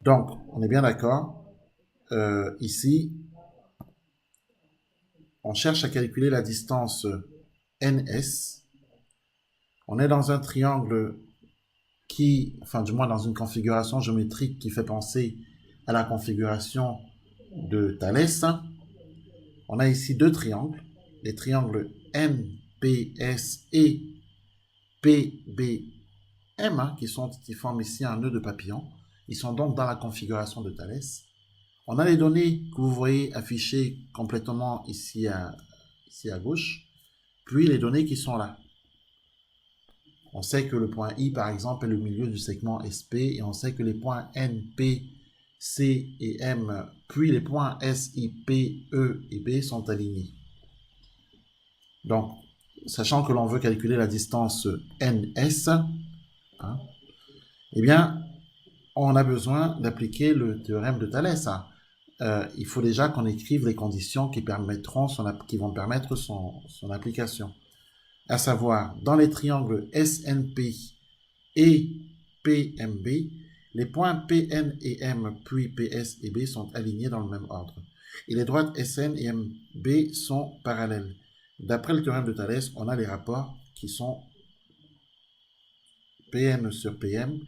Donc, on est bien d'accord. Ici, on cherche à calculer la distance NS. On est dans un triangle qui, enfin du moins dans une configuration géométrique qui fait penser à la configuration de Thalès. On a ici deux triangles, les triangles NPS et PBM, qui forment ici un nœud de papillon. Ils sont donc dans la configuration de Thalès. On a les données que vous voyez affichées complètement ici à gauche, puis les données qui sont là. On sait que le point I, par exemple, est le milieu du segment SP, et on sait que les points N, P, C et M, puis les points S, I, P, E et B sont alignés. Donc, sachant que l'on veut calculer la distance NS, hein, eh bien, on a besoin d'appliquer le théorème de Thalès. Il faut déjà qu'on écrive les conditions qui vont permettre son application. À savoir, dans les triangles SNP et PMB, les points PN et M, puis PS et B sont alignés dans le même ordre. Et les droites SN et MB sont parallèles. D'après le théorème de Thalès, on a les rapports qui sont PN sur PM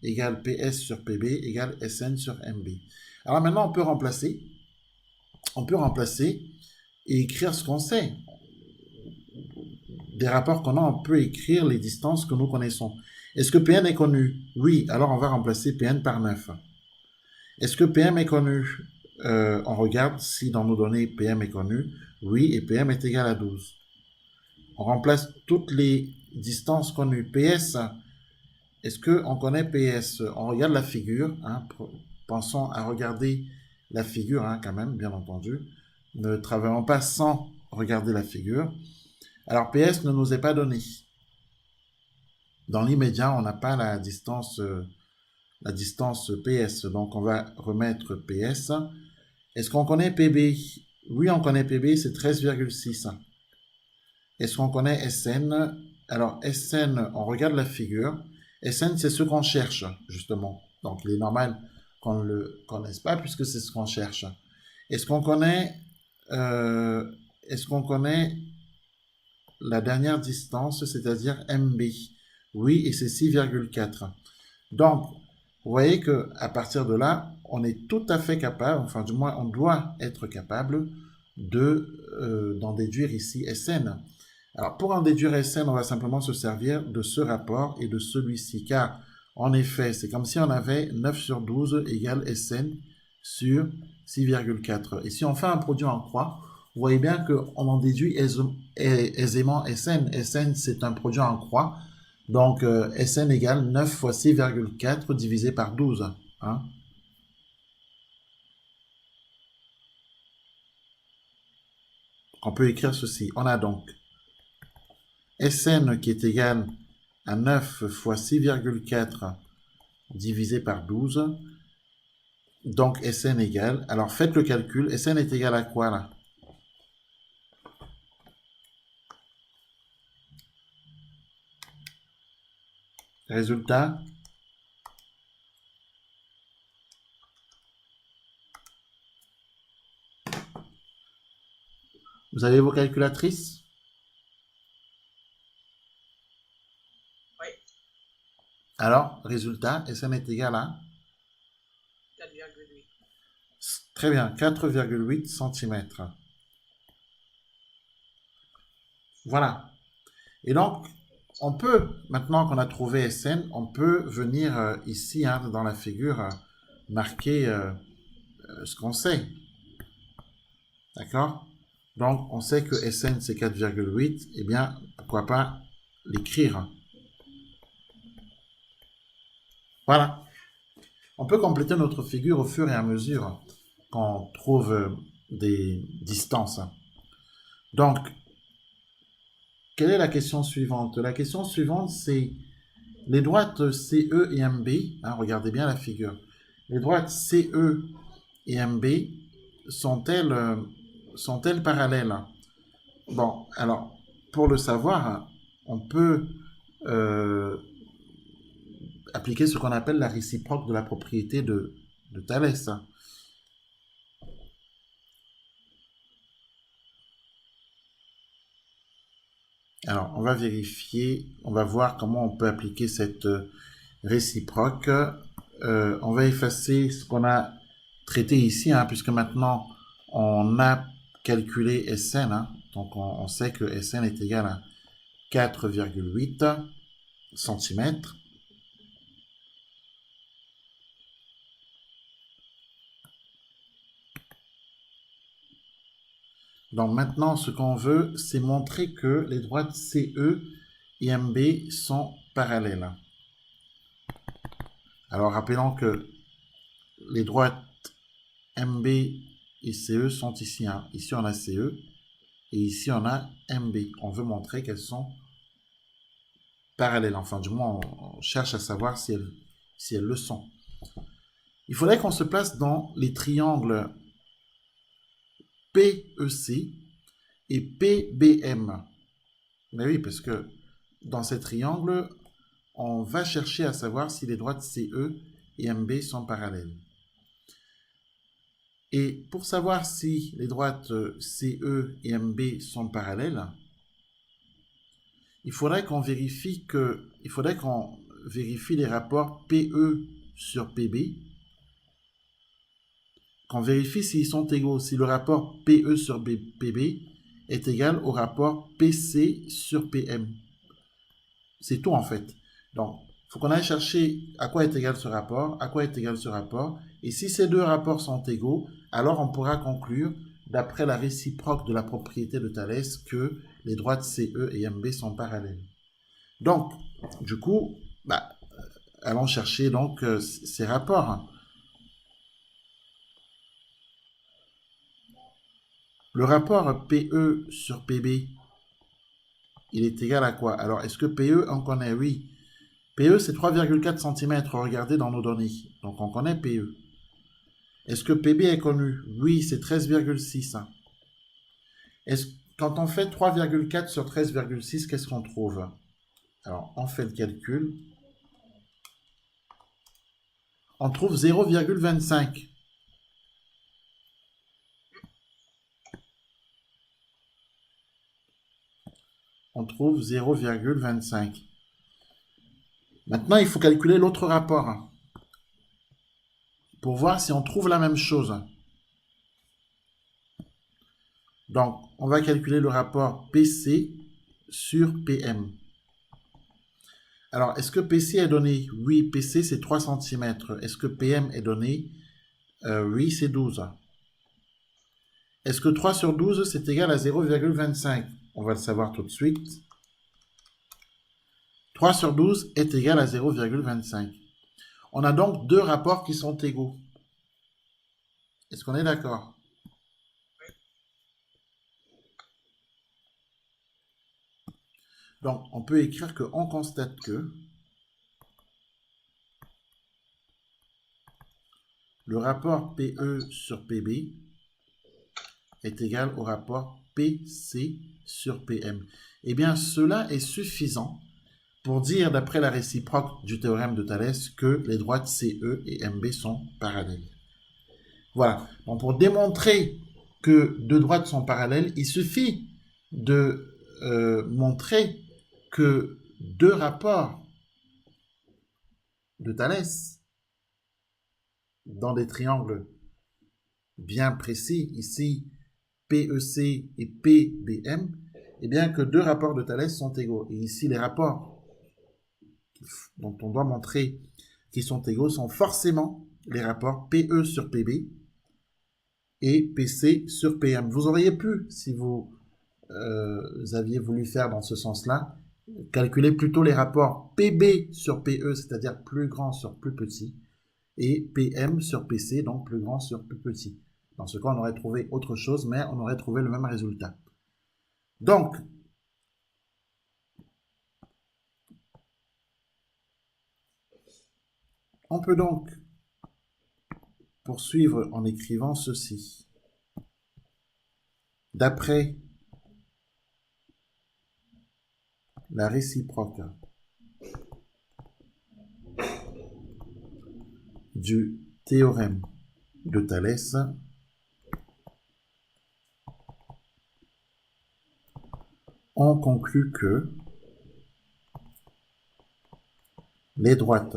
égale PS sur PB égale SN sur MB. Alors maintenant, on peut remplacer et écrire ce qu'on sait. Des rapports qu'on a, on peut écrire les distances que nous connaissons. Est-ce que Pn est connu? Oui, alors on va remplacer Pn par 9. Est-ce que Pm est connu? On regarde si dans nos données Pm est connu. Oui, et Pm est égal à 12. On remplace toutes les distances connues. PS, est-ce qu'on connaît PS? On regarde la figure. Hein, pensons à regarder la figure hein, quand même, bien entendu. Ne travaillons pas sans regarder la figure. Alors PS ne nous est pas donné. Dans l'immédiat, on n'a pas la distance PS. Donc on va remettre PS. Est-ce qu'on connaît PB? Oui, on connaît PB, c'est 13,6. Est-ce qu'on connaît SN? Alors SN, on regarde la figure. SN, c'est ce qu'on cherche, justement. Donc il est normal qu'on ne le connaisse pas puisque c'est ce qu'on cherche. Est-ce qu'on connaît, euh, est-ce qu'on connaît la dernière distance, c'est-à-dire MB? Oui, et c'est 6,4. Donc, vous voyez qu'à partir de là, on est tout à fait capable, enfin du moins on doit être capable d'en déduire ici SN. Alors pour en déduire SN, on va simplement se servir de ce rapport et de celui-ci, car en effet, c'est comme si on avait 9 sur 12 égale SN sur 6,4. Et si on fait un produit en croix, vous voyez bien qu'on en déduit aisément SN. SN, c'est un produit en croix. Donc, Sn égale 9 fois 6,4 divisé par 12. Hein. On peut écrire ceci. On a donc Sn qui est égal à 9 fois 6,4 divisé par 12. Donc, Sn égale... Alors, faites le calcul. Sn est égal à quoi, là? Résultat? Vous avez vos calculatrices? Oui, Alors, résultat, Sn est égal à... 4,8. Très bien, 4,8 cm. Voilà. Et donc, on peut, maintenant qu'on a trouvé Sn, on peut venir ici, hein, dans la figure, marquer ce qu'on sait. D'accord? Donc, on sait que Sn c'est 4,8. Eh bien, pourquoi pas l'écrire? Voilà. On peut compléter notre figure au fur et à mesure qu'on trouve des distances. Donc, quelle est la question suivante? La question suivante, c'est les droites CE et MB. Hein, regardez bien la figure. Les droites CE et MB sont-elles sont-elles parallèles? Bon, alors, pour le savoir, on peut euh, appliquer ce qu'on appelle la réciproque de la propriété de de Thalès. Alors, on va vérifier, on va voir comment on peut appliquer cette réciproque. On va effacer ce qu'on a traité ici, hein, puisque maintenant on a calculé Sn. Hein, donc on sait que Sn est égal à 4,8 cm. Donc maintenant, ce qu'on veut, c'est montrer que les droites CE et MB sont parallèles. Alors rappelons que les droites MB et CE sont ici. Hein. Ici, on a CE et ici, on a MB. On veut montrer qu'elles sont parallèles. Enfin, du moins, on cherche à savoir si elles le sont. Il faudrait qu'on se place dans les triangles PEC et PBM. Mais oui, parce que dans ces triangles, on va chercher à savoir si les droites CE et MB sont parallèles. Et pour savoir si les droites CE et MB sont parallèles, il faudrait qu'on vérifie les rapports PE sur PB, qu'on vérifie s'ils sont égaux, si le rapport PE sur PB est égal au rapport PC sur PM. C'est tout en fait. Donc, il faut qu'on aille chercher à quoi est égal ce rapport, à quoi est égal ce rapport, et si ces deux rapports sont égaux, alors on pourra conclure, d'après la réciproque de la propriété de Thalès, que les droites CE et MB sont parallèles. Donc, du coup, allons chercher donc ces rapports. Le rapport PE sur PB, il est égal à quoi? Alors, est-ce que PE, on connaît? Oui. PE, c'est 3,4 cm, regardez dans nos données. Donc, on connaît PE. Est-ce que PB est connu? Oui, c'est 13,6. Quand on fait 3,4 sur 13,6, qu'est-ce qu'on trouve? Alors, on fait le calcul. On trouve 0,25. On trouve 0,25. Maintenant, il faut calculer l'autre rapport pour voir si on trouve la même chose. Donc, on va calculer le rapport PC sur PM. Alors, est-ce que PC est donné? Oui, PC c'est 3 cm. Est-ce que PM est donné? Oui, c'est 12. Est-ce que 3 sur 12 c'est égal à 0,25? On va le savoir tout de suite. 3 sur 12 est égal à 0,25. On a donc deux rapports qui sont égaux. Est-ce qu'on est d'accord? Donc, on peut écrire qu'on constate que le rapport PE sur PB est égal au rapport PC sur PM. Eh bien, cela est suffisant pour dire, d'après la réciproque du théorème de Thalès, que les droites CE et MB sont parallèles. Voilà. Bon, pour démontrer que deux droites sont parallèles, il suffit de montrer que deux rapports de Thalès dans des triangles bien précis, ici PEC et PBM, eh bien que deux rapports de Thalès sont égaux. Et ici, les rapports dont on doit montrer qu'ils sont égaux sont forcément les rapports PE sur PB et PC sur PM. Vous auriez pu, si vous aviez voulu faire dans ce sens-là, calculer plutôt les rapports PB sur PE, c'est-à-dire plus grand sur plus petit, et PM sur PC, donc plus grand sur plus petit. Dans ce cas, on aurait trouvé autre chose, mais on aurait trouvé le même résultat. Donc, on peut donc poursuivre en écrivant ceci. D'après la réciproque du théorème de Thalès on conclut que les droites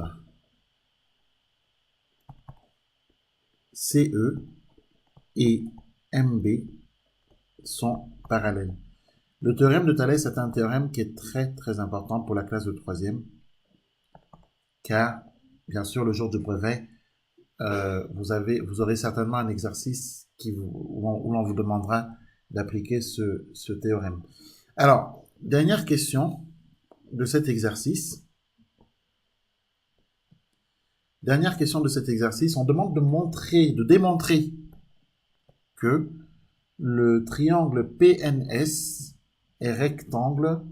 CE et MB sont parallèles. Le théorème de Thalès est un théorème qui est très important pour la classe de troisième, car bien sûr le jour du brevet, vous aurez certainement un exercice où l'on vous demandera d'appliquer ce théorème. Alors, dernière question de cet exercice. On demande de démontrer que le triangle PNS est rectangle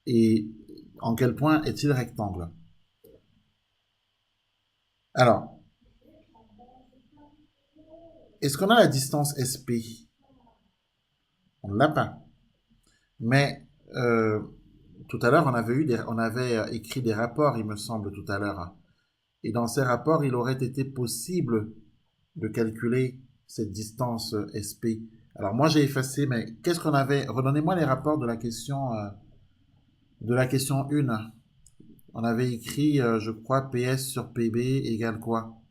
et en quel point est-il rectangle? Alors, est-ce qu'on a la distance SP? On ne l'a pas. Mais tout à l'heure, on avait écrit des rapports, il me semble, tout à l'heure. Et dans ces rapports, il aurait été possible de calculer cette distance SP. Alors moi, j'ai effacé, mais qu'est-ce qu'on avait? Redonnez-moi les rapports de la question 1. On avait écrit, je crois, PS sur PB égale quoi?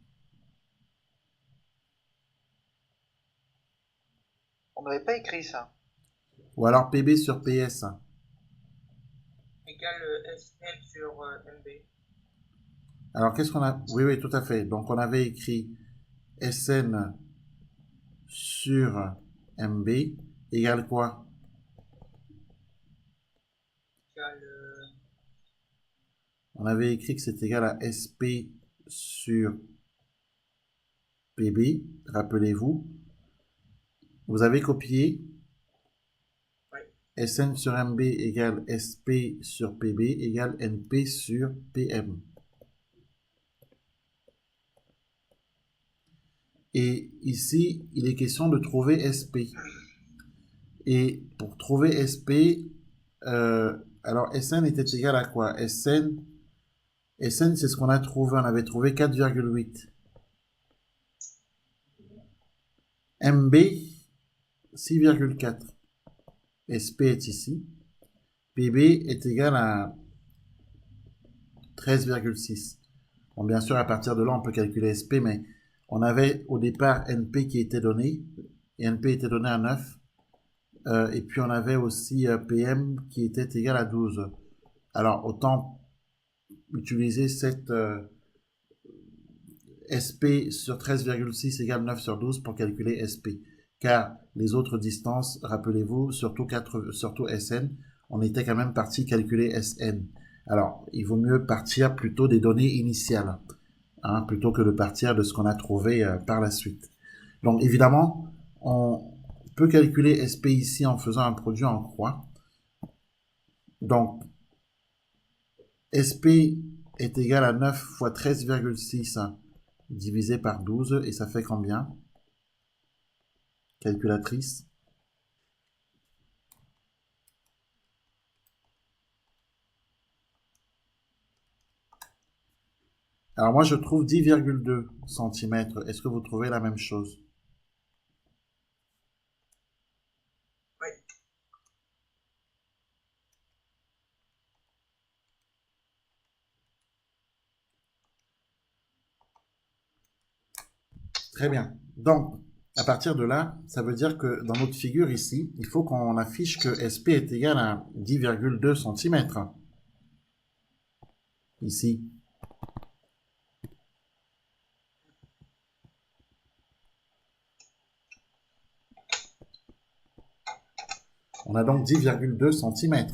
On n'avait pas écrit ça. Ou alors PB sur PS. Égal SN sur MB. Alors qu'est-ce qu'on a? Oui, tout à fait. Donc on avait écrit SN sur MB égale quoi? Égal On avait écrit que c'est égal à SP sur PB, rappelez-vous. Vous avez copié ouais. SN sur MB égale SP sur PB égale NP sur PM. Et ici, il est question de trouver SP. Et pour trouver SP, alors SN était égal à quoi? SN, c'est ce qu'on a trouvé. On avait trouvé 4,8. MB, 6,4. SP est ici. PB est égal à 13,6. Bon, bien sûr, à partir de là, on peut calculer SP, mais on avait au départ NP qui était donné, et NP était donné à 9. Et puis on avait aussi PM qui était égal à 12. Alors, autant utiliser cette SP sur 13,6 égale 9 sur 12 pour calculer SP. Car les autres distances, rappelez-vous, surtout SN, on était quand même parti calculer SN. Alors, il vaut mieux partir plutôt des données initiales, plutôt que de partir de ce qu'on a trouvé par la suite. Donc, évidemment, on peut calculer SP ici en faisant un produit en croix. Donc, SP est égal à 9 fois 13,6 divisé par 12, et ça fait combien? Calculatrice. Alors moi je trouve 10,2 cm. Est-ce que vous trouvez la même chose? Oui. Très bien. Donc, à partir de là, ça veut dire que dans notre figure ici, il faut qu'on affiche que SP est égal à 10,2 cm. Ici. On a donc 10,2 cm.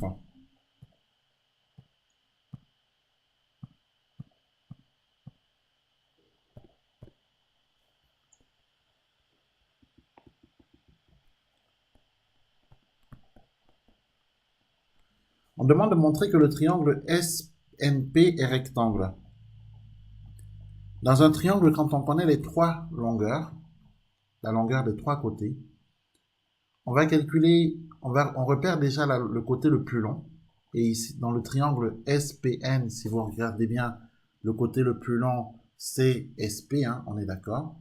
On demande de montrer que le triangle SNP est rectangle. Dans un triangle, quand on connaît les trois longueurs, la longueur des trois côtés, on va calculer, on repère déjà le côté le plus long. Et ici, dans le triangle SPN, si vous regardez bien, Le côté le plus long, c'est SP, hein, on est d'accord.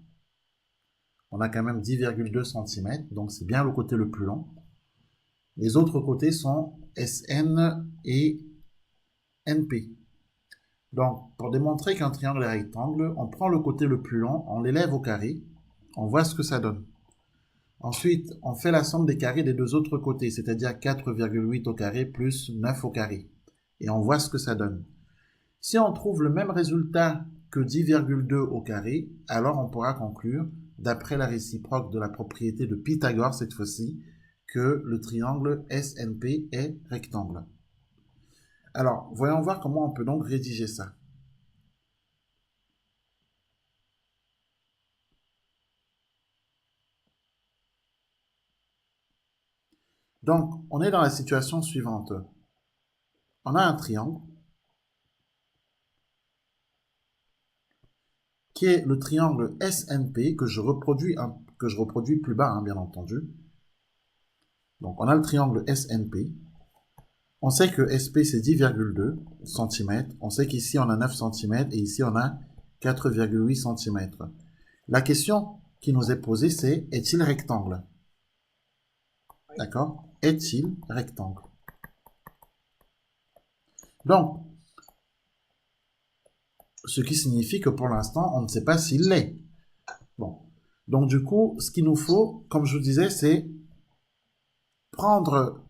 On a quand même 10,2 cm, donc c'est bien le côté le plus long. Les autres côtés sont SN et NP. Donc, pour démontrer qu'un triangle est rectangle, on prend le côté le plus long, on l'élève au carré, on voit ce que ça donne. Ensuite, on fait la somme des carrés des deux autres côtés, c'est-à-dire 4,8 au carré plus 9 au carré. Et on voit ce que ça donne. Si on trouve le même résultat que 10,2 au carré, alors on pourra conclure, d'après la réciproque de la propriété de Pythagore cette fois-ci, que le triangle SNP est rectangle. Alors, voyons voir comment on peut donc rédiger ça. Donc, on est dans la situation suivante. On a un triangle qui est le triangle SNP que je reproduis plus bas, hein, bien entendu. Donc, on a le triangle SNP. On sait que SP, c'est 10,2 cm. On sait qu'ici, on a 9 cm et ici, on a 4,8 cm. La question qui nous est posée, c'est est-il rectangle? D'accord? Est-il rectangle? Donc, ce qui signifie que pour l'instant, on ne sait pas s'il l'est. Bon. Donc, du coup, ce qu'il nous faut, comme je vous disais, c'est prendre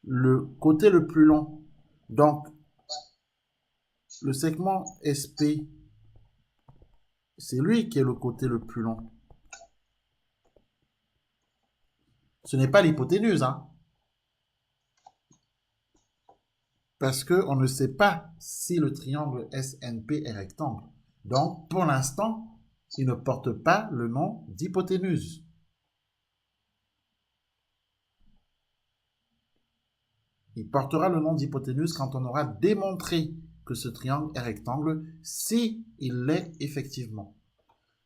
le côté le plus long. Donc, le segment SP, c'est lui qui est le côté le plus long. Ce n'est pas l'hypoténuse, hein. Parce qu'on ne sait pas si le triangle SNP est rectangle. Donc, pour l'instant, il ne porte pas le nom d'hypoténuse. Il portera le nom d'hypoténuse quand on aura démontré que ce triangle est rectangle, si il l'est effectivement.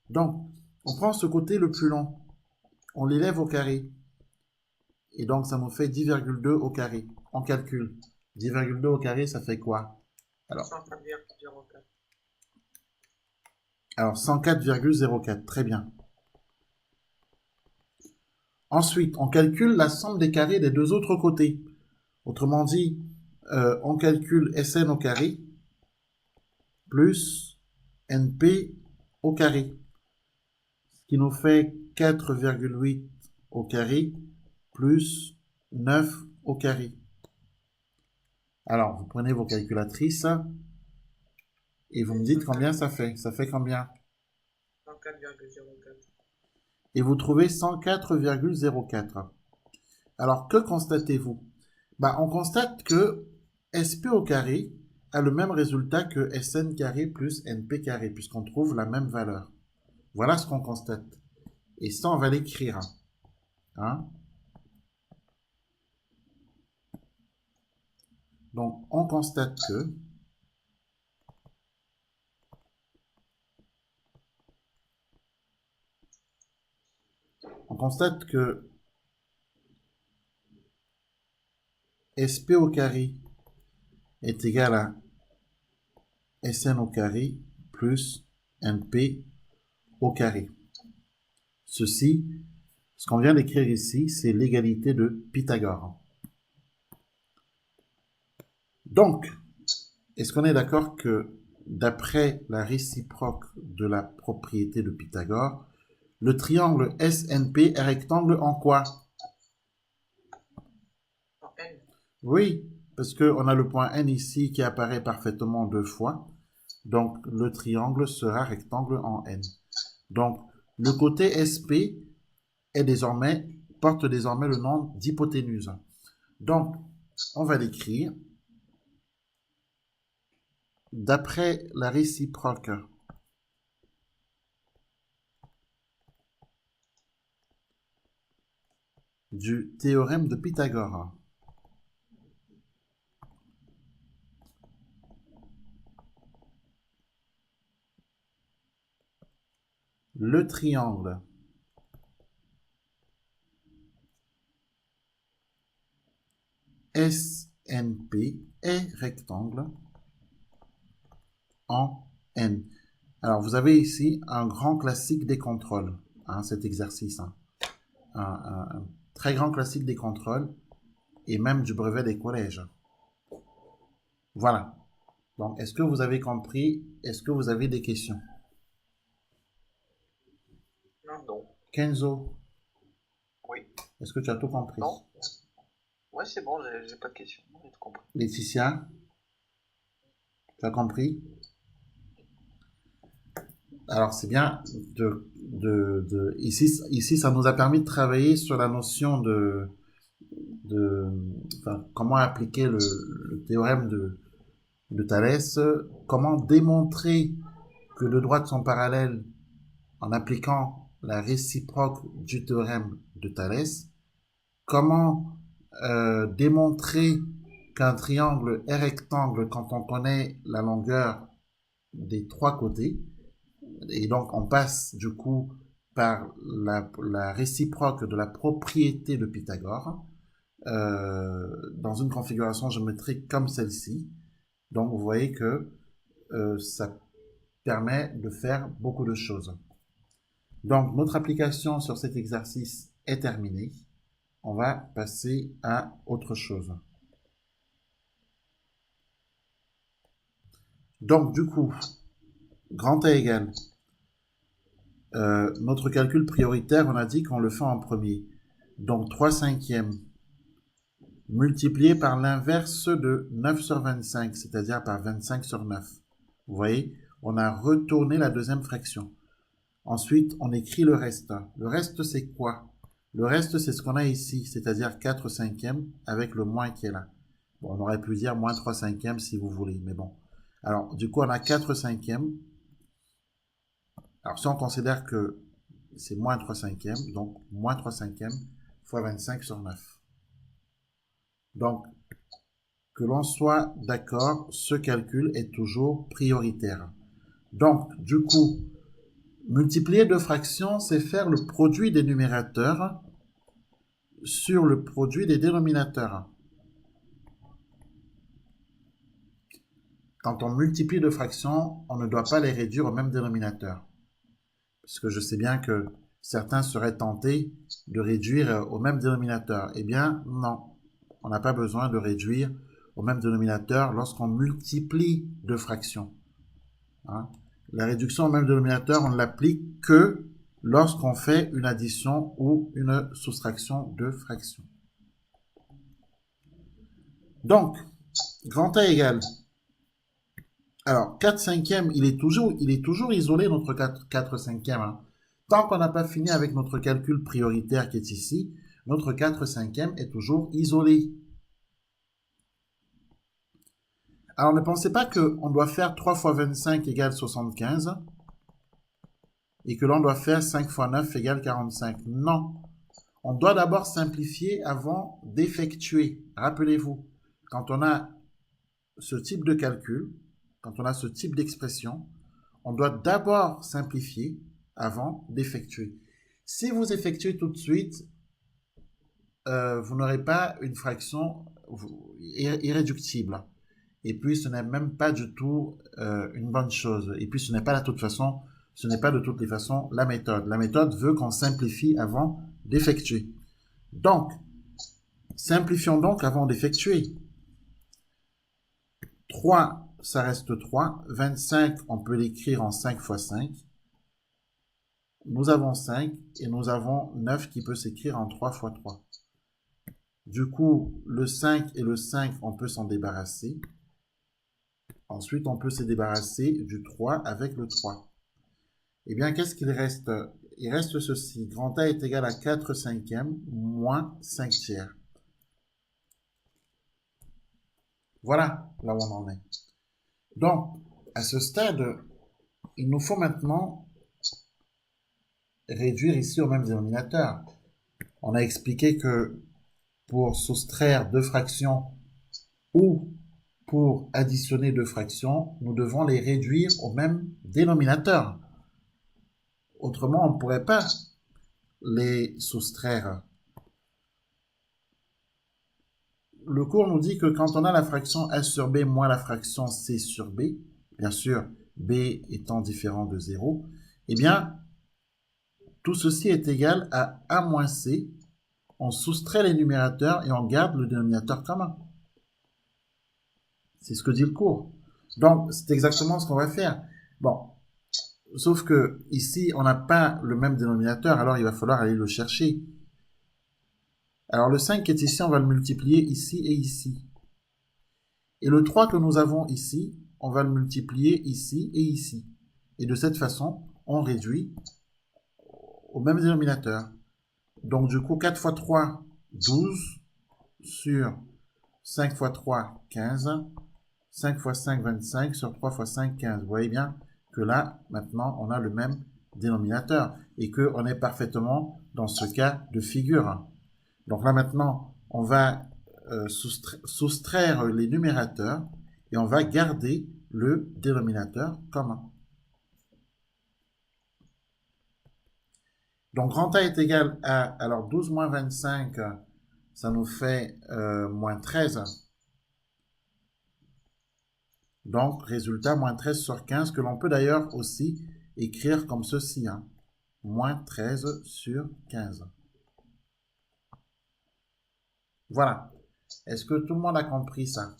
Donc, on prend ce côté le plus long, on l'élève au carré, et donc ça nous fait 10,2 au carré. On calcule. 10,2 au carré, ça fait quoi? Alors, 104,04. Alors 104,04, très bien. Ensuite, on calcule la somme des carrés des deux autres côtés. Autrement dit, on calcule Sn au carré plus Np au carré. Ce qui nous fait 4,8 au carré plus 9 au carré. Alors, vous prenez vos calculatrices et vous me dites combien ça fait. Ça fait combien? 104,04. Et vous trouvez 104,04. Alors, que constatez-vous? On constate que SP au carré a le même résultat que Sn carré plus Np carré, puisqu'on trouve la même valeur. Voilà ce qu'on constate. Et ça, on va l'écrire. Hein? Donc, on constate que SP au carré est égal à Sn au carré plus Np au carré. Ceci, ce qu'on vient d'écrire ici, c'est l'égalité de Pythagore. Donc, est-ce qu'on est d'accord que d'après la réciproque de la propriété de Pythagore, le triangle SNP est rectangle en quoi? En N. Oui, parce qu'on a le point N ici qui apparaît parfaitement deux fois. Donc, le triangle sera rectangle en N. Donc, le côté SP porte désormais le nom d'hypoténuse. Donc, on va l'écrire. D'après la réciproque du théorème de Pythagore, le triangle SNP est rectangle en n. Alors, vous avez ici un grand classique des contrôles, hein, cet exercice. Hein. Un très grand classique des contrôles et même du brevet des collèges. Voilà. Donc, est-ce que vous avez compris? Est-ce que vous avez des questions? Non, non. Kenzo, Oui. est-ce que tu as tout compris? Non. Ouais, c'est bon, j'ai pas de questions. J'ai tout compris. Laetitia, tu as compris? Alors, c'est bien ici, ça nous a permis de travailler sur la notion de enfin, comment appliquer le théorème de Thalès, comment démontrer que deux droites sont parallèles en appliquant la réciproque du théorème de Thalès, comment démontrer qu'un triangle est rectangle quand on connaît la longueur des trois côtés, et donc on passe du coup par la réciproque de la propriété de Pythagore dans une configuration géométrique comme celle-ci. Donc vous voyez que ça permet de faire beaucoup de choses. Donc notre application sur cet exercice est terminée. On va passer à autre chose. Donc du coup, grand A égale. Notre calcul prioritaire, on a dit qu'on le fait en premier. Donc 3 cinquièmes multiplié par l'inverse de 9 sur 25, c'est-à-dire par 25 sur 9. Vous voyez, on a retourné la deuxième fraction. Ensuite, on écrit le reste. Le reste, c'est quoi? Le reste, c'est ce qu'on a ici, c'est-à-dire 4 cinquièmes avec le moins qui est là. Bon, on aurait pu dire moins 3 cinquièmes si vous voulez, mais bon. Alors, du coup, on a 4 cinquièmes. Alors, si on considère que c'est moins 3 cinquièmes, donc moins 3 cinquièmes fois 25 sur 9. Donc, que l'on soit d'accord, ce calcul est toujours prioritaire. Donc, du coup, multiplier deux fractions, c'est faire le produit des numérateurs sur le produit des dénominateurs. Quand on multiplie deux fractions, on ne doit pas les réduire au même dénominateur. Parce que je sais bien que certains seraient tentés de réduire au même dénominateur. Eh bien, non. On n'a pas besoin de réduire au même dénominateur lorsqu'on multiplie deux fractions. Hein? La réduction au même dénominateur, on ne l'applique que lorsqu'on fait une addition ou une soustraction de fractions. Donc, grand A égale. Alors, 4 cinquièmes, il est toujours isolé, notre 4 cinquièmes. Hein. Tant qu'on n'a pas fini avec notre calcul prioritaire qui est ici, notre 4 cinquièmes est toujours isolé. Alors, ne pensez pas qu'on doit faire 3 fois 25 égale 75 et que l'on doit faire 5 fois 9 égale 45. Non. On doit d'abord simplifier avant d'effectuer. Rappelez-vous, quand on a ce type de calcul, quand on a ce type d'expression, on doit d'abord simplifier avant d'effectuer. Si vous effectuez tout de suite, vous n'aurez pas une fraction irréductible. Et puis, ce n'est même pas du tout une bonne chose. Et puis, ce n'est pas de toute façon, ce n'est pas de toutes les façons la méthode. La méthode veut qu'on simplifie avant d'effectuer. Donc, simplifions donc avant d'effectuer. 3, ça reste 3. 25, on peut l'écrire en 5 fois 5. Nous avons 5 et nous avons 9 qui peut s'écrire en 3 fois 3. Du coup, le 5 et le 5, on peut s'en débarrasser. Ensuite, on peut se débarrasser du 3 avec le 3. Eh bien, qu'est-ce qu'il reste? Il reste ceci. Grand A est égal à 4 cinquièmes moins 5 tiers. Voilà là où on en est. Donc, à ce stade, il nous faut maintenant réduire ici au même dénominateur. On a expliqué que pour soustraire deux fractions ou pour additionner deux fractions, nous devons les réduire au même dénominateur. Autrement, on ne pourrait pas les soustraire. Le cours nous dit que quand on a la fraction a sur b moins la fraction c sur b, bien sûr, b étant différent de 0, eh bien, tout ceci est égal à a moins c. On soustrait les numérateurs et on garde le dénominateur commun. C'est ce que dit le cours. Donc, c'est exactement ce qu'on va faire. Bon, sauf que ici, on n'a pas le même dénominateur, alors il va falloir aller le chercher. Alors, le 5 qui est ici, on va le multiplier ici et ici. Et le 3 que nous avons ici, on va le multiplier ici et ici. Et de cette façon, on réduit au même dénominateur. Donc, du coup, 4 fois 3, 12, sur 5 fois 3, 15, 5 fois 5, 25, sur 3 fois 5, 15. Vous voyez bien que là, maintenant, on a le même dénominateur et qu'on est parfaitement dans ce cas de figure. Donc là, maintenant, on va soustraire les numérateurs et on va garder le dénominateur commun. Donc, grand A est égal à, alors 12 moins 25, ça nous fait moins 13. Donc, résultat, moins 13 sur 15, que l'on peut d'ailleurs aussi écrire comme ceci, hein. Moins 13 sur 15. Voilà. Est-ce que tout le monde a compris ça?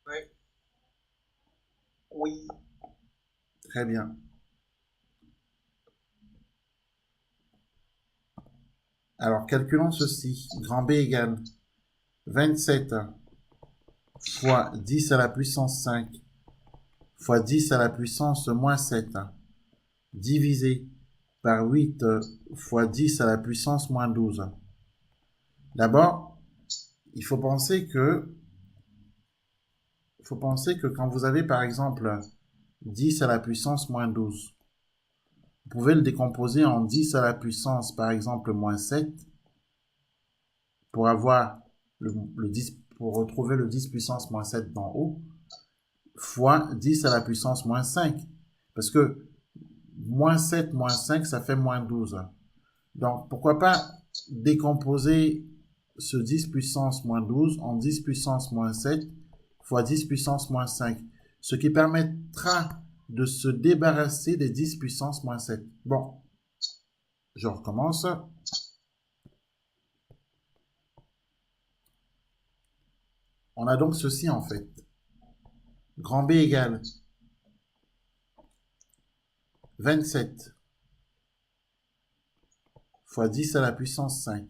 Oui. Oui. Très bien. Alors, calculons ceci. Grand B égale 27 fois 10 à la puissance 5 fois 10 à la puissance moins 7 divisé par 8 fois 10 à la puissance moins 12. D'abord, il faut penser que quand vous avez par exemple 10 à la puissance moins 12, vous pouvez le décomposer en 10 à la puissance par exemple moins 7 pour avoir le 10, pour retrouver le 10 puissance moins 7 d'en haut, fois 10 à la puissance moins 5. Parce que moins 7 moins 5, ça fait moins 12. Donc, pourquoi pas décomposer ce 10 puissance moins 12 en 10 puissance moins 7 fois 10 puissance moins 5, ce qui permettra de se débarrasser des 10 puissance moins 7. Bon, je recommence. On a donc ceci en fait. Grand B égale 27 fois 10 à la puissance 5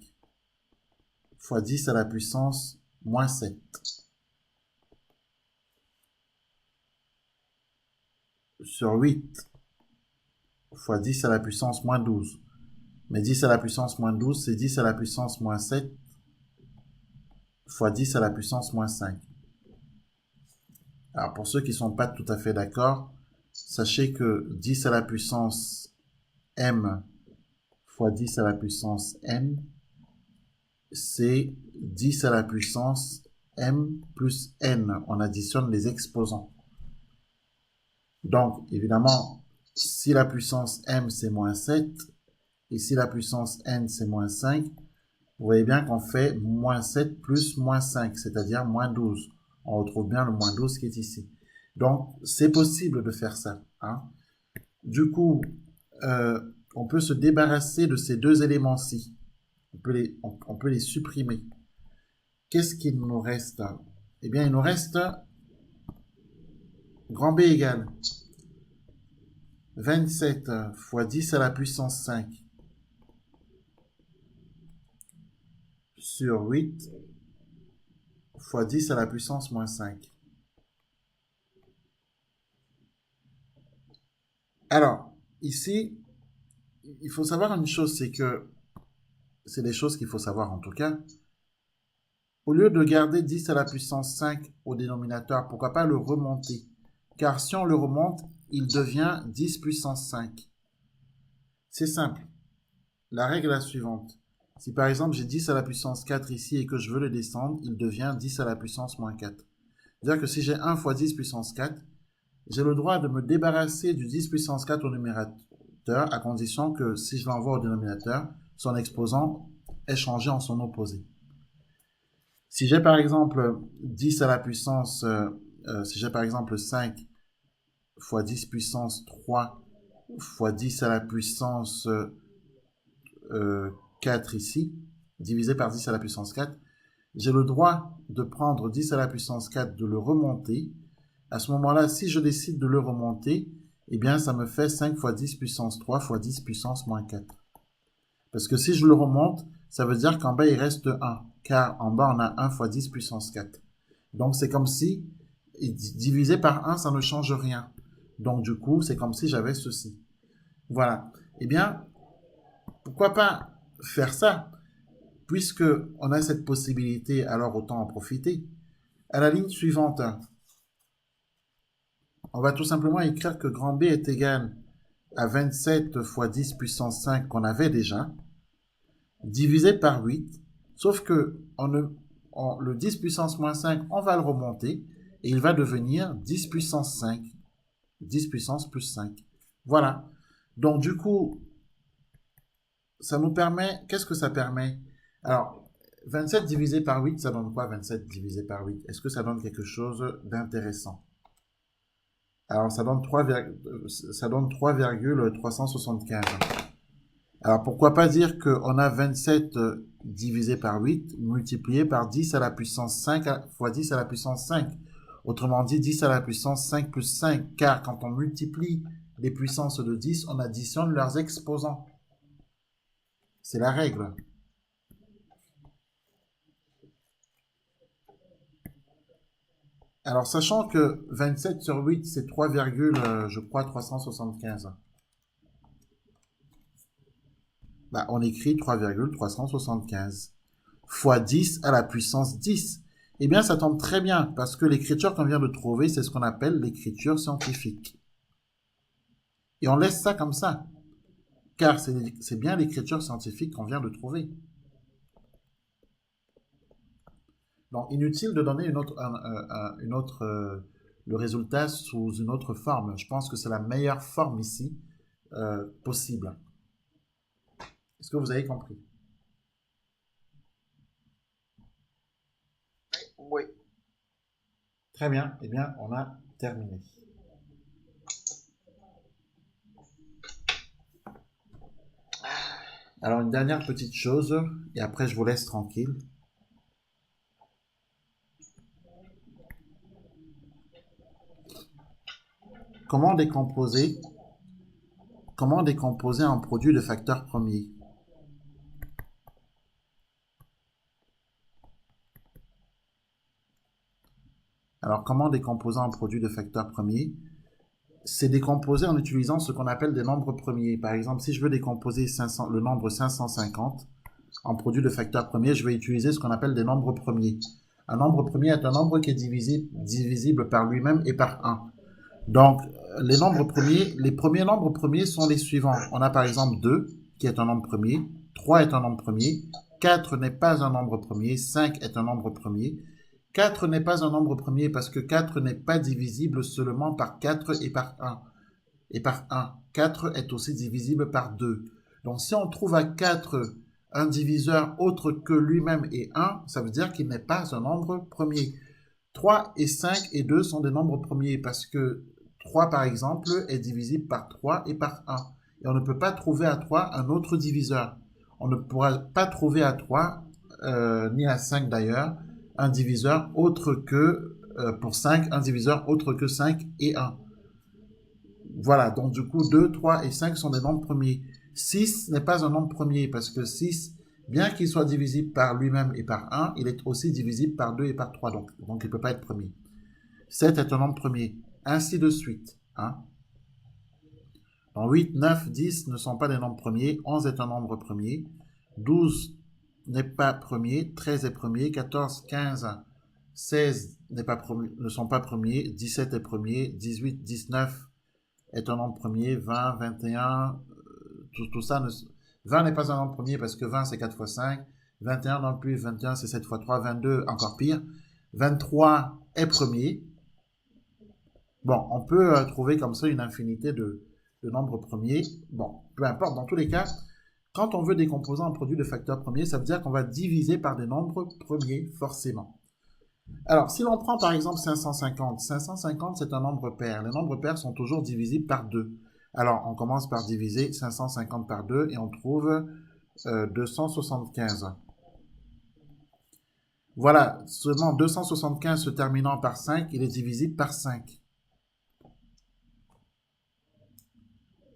fois 10 à la puissance moins 7. Sur 8 fois 10 à la puissance moins 12. Mais 10 à la puissance moins 12, c'est 10 à la puissance moins 7 fois 10 à la puissance moins 5. Alors, pour ceux qui ne sont pas tout à fait d'accord, sachez que 10 à la puissance m fois 10 à la puissance n, c'est 10 à la puissance m plus n. On additionne les exposants. Donc, évidemment, si la puissance m, c'est moins 7, et si la puissance n, c'est moins 5, vous voyez bien qu'on fait moins 7 plus moins 5, c'est-à-dire moins 12. On retrouve bien le moins 12 qui est ici. Donc, c'est possible de faire ça, hein. Du coup, on peut se débarrasser de ces deux éléments-ci. On peut les supprimer. Qu'est-ce qu'il nous reste? Eh bien, il nous reste grand B égale 27 fois 10 à la puissance 5 sur 8 fois 10 à la puissance moins 5. Alors, ici, il faut savoir une chose, c'est que, c'est des choses qu'il faut savoir en tout cas, au lieu de garder 10 à la puissance 5 au dénominateur, pourquoi pas le remonter? Car si on le remonte, il devient 10 puissance 5. C'est simple. La règle est la suivante. Si par exemple j'ai 10 à la puissance 4 ici et que je veux le descendre, il devient 10 à la puissance moins 4. C'est-à-dire que si j'ai 1 fois 10 puissance 4, j'ai le droit de me débarrasser du 10 puissance 4 au numérateur à condition que si je l'envoie au dénominateur, son exposant est changé en son opposé. Si j'ai par exemple 10 à la puissance, si j'ai par exemple 5 fois 10 puissance 3 fois 10 à la puissance 4 ici, divisé par 10 à la puissance 4, j'ai le droit de prendre 10 à la puissance 4, de le remonter. À ce moment-là, si je décide de le remonter, eh bien, ça me fait 5 fois 10 puissance 3 fois 10 puissance moins 4. Parce que si je le remonte, ça veut dire qu'en bas, il reste 1. Car en bas, on a 1 fois 10 puissance 4. Donc, c'est comme si, divisé par 1, ça ne change rien. Donc, du coup, c'est comme si j'avais ceci. Voilà. Eh bien, pourquoi pas faire ça? Puisque on a cette possibilité, alors autant en profiter. À la ligne suivante, on va tout simplement écrire que grand B est égal à 27 fois 10 puissance 5 qu'on avait déjà, divisé par 8, sauf que le 10 puissance moins 5, on va le remonter, et il va devenir 10 puissance 5, 10 puissance plus 5. Voilà. Donc du coup, ça nous permet, qu'est-ce que ça permet? Alors, 27 divisé par 8, ça donne quoi 27 divisé par 8? Est-ce que ça donne quelque chose d'intéressant? Alors, ça donne 3,375. Alors, pourquoi pas dire qu'on a 27 divisé par 8 multiplié par 10 à la puissance 5 fois 10 à la puissance 5. Autrement dit, 10 à la puissance 5 plus 5, car quand on multiplie les puissances de 10, on additionne leurs exposants. C'est la règle. Alors, sachant que 27 sur 8, c'est 3, je crois, 375. Bah, on écrit 3,375 fois 10 à la puissance 10. Eh bien, ça tombe très bien, parce que l'écriture qu'on vient de trouver, c'est ce qu'on appelle l'écriture scientifique. Et on laisse ça comme ça, car c'est bien l'écriture scientifique qu'on vient de trouver. Donc, inutile de donner le résultat sous une autre forme. Je pense que c'est la meilleure forme ici possible. Est-ce que vous avez compris? Oui. Très bien. Eh bien, on a terminé. Alors, une dernière petite chose, et après je vous laisse tranquille. Comment décomposer un produit de facteur premier? Alors, comment décomposer un produit de facteur premier? C'est décomposer en utilisant ce qu'on appelle des nombres premiers. Par exemple, si je veux décomposer le nombre 550 en produit de facteur premier, je vais utiliser ce qu'on appelle des nombres premiers. Un nombre premier est un nombre qui est divisible par lui-même et par 1. Donc, les premiers nombres premiers sont les suivants. On a par exemple 2, qui est un nombre premier, 3 est un nombre premier, 4 n'est pas un nombre premier, 5 est un nombre premier. 4 n'est pas un nombre premier parce que 4 n'est pas divisible seulement par 4 et par 1. Et par 1. 4 est aussi divisible par 2. Donc, si on trouve à 4 un diviseur autre que lui-même et 1, ça veut dire qu'il n'est pas un nombre premier. 3 et 5 et 2 sont des nombres premiers parce que 3, par exemple, est divisible par 3 et par 1. Et on ne peut pas trouver à 3 un autre diviseur. On ne pourra pas trouver à 3, ni à 5 d'ailleurs, un diviseur autre que, pour 5, un diviseur autre que 5 et 1. Voilà, donc du coup, 2, 3 et 5 sont des nombres premiers. 6 n'est pas un nombre premier parce que 6, bien qu'il soit divisible par lui-même et par 1, il est aussi divisible par 2 et par 3, donc il ne peut pas être premier. 7 est un nombre premier, ainsi de suite. Hein. Donc 8, 9, 10 ne sont pas des nombres premiers, 11 est un nombre premier, 12 n'est pas premier, 13 est premier, 14, 15, 16 ne sont pas premiers, 17 est premier, 18, 19 est un nombre premier, 20, 21, tout ça, 20 n'est pas un nombre premier parce que 20 c'est 4 fois 5, 21 non plus, 21 c'est 7 fois 3, 22 encore pire, 23 est premier. Bon, on peut trouver comme ça une infinité de nombres premiers. Bon, peu importe, dans tous les cas, quand on veut décomposer un produit de facteur premier, ça veut dire qu'on va diviser par des nombres premiers, forcément. Alors, si l'on prend par exemple 550, 550 c'est un nombre pair. Les nombres pairs sont toujours divisibles par 2. Alors, on commence par diviser 550 par 2 et on trouve 275. Voilà, seulement 275 se terminant par 5, il est divisible par 5.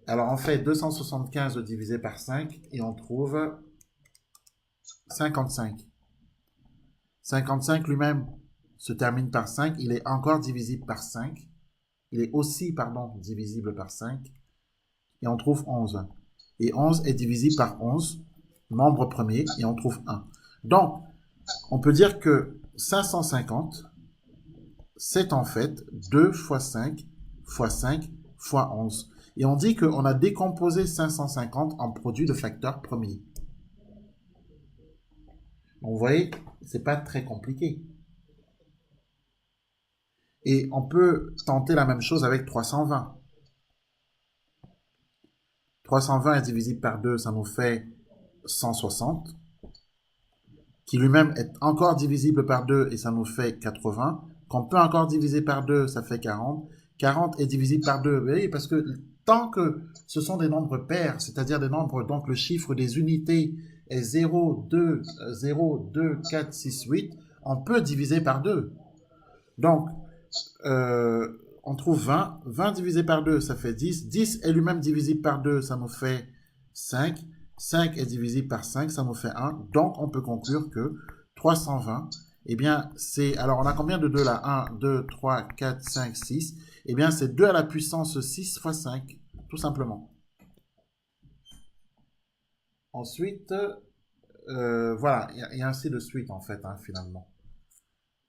Alors, on fait 275 divisé par 5 et on trouve 55. 55 lui-même se termine par 5, il est encore divisible par 5. Il est aussi, pardon, divisible par 5. Et on trouve 11. Et 11 est divisible par 11, nombre premier, et on trouve 1. Donc, on peut dire que 550, c'est en fait 2 fois 5 fois 5 fois 11. Et on dit qu'on a décomposé 550 en produit de facteurs premiers. Donc, vous voyez, c'est pas très compliqué. Et on peut tenter la même chose avec 320. 320 est divisible par 2, ça nous fait 160, qui lui-même est encore divisible par 2 et ça nous fait 80, qu'on peut encore diviser par 2, ça fait 40. 40 est divisible par 2, oui, parce que tant que ce sont des nombres pairs, c'est-à-dire des nombres, donc le chiffre des unités est 0, 2, 0, 2, 4, 6, 8, on peut diviser par 2. Donc, on trouve 20. 20 divisé par 2, ça fait 10. 10 est lui-même divisible par 2, ça nous fait 5. 5 est divisible par 5, ça nous fait 1. Donc, on peut conclure que 320, eh bien, c'est... Alors, on a combien de 2 là? 1, 2, 3, 4, 5, 6. Eh bien, c'est 2 à la puissance 6 fois 5, tout simplement. Ensuite, voilà, et ainsi de suite, en fait, hein, finalement.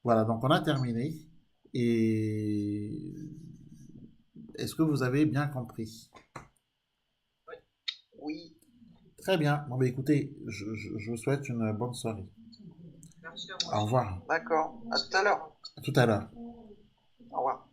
Voilà, donc on a terminé. Et est-ce que vous avez bien compris? Oui. Très bien. Bon, bah, écoutez, je vous souhaite une bonne soirée. Au revoir. D'accord. À tout à l'heure. À tout à l'heure. Au revoir.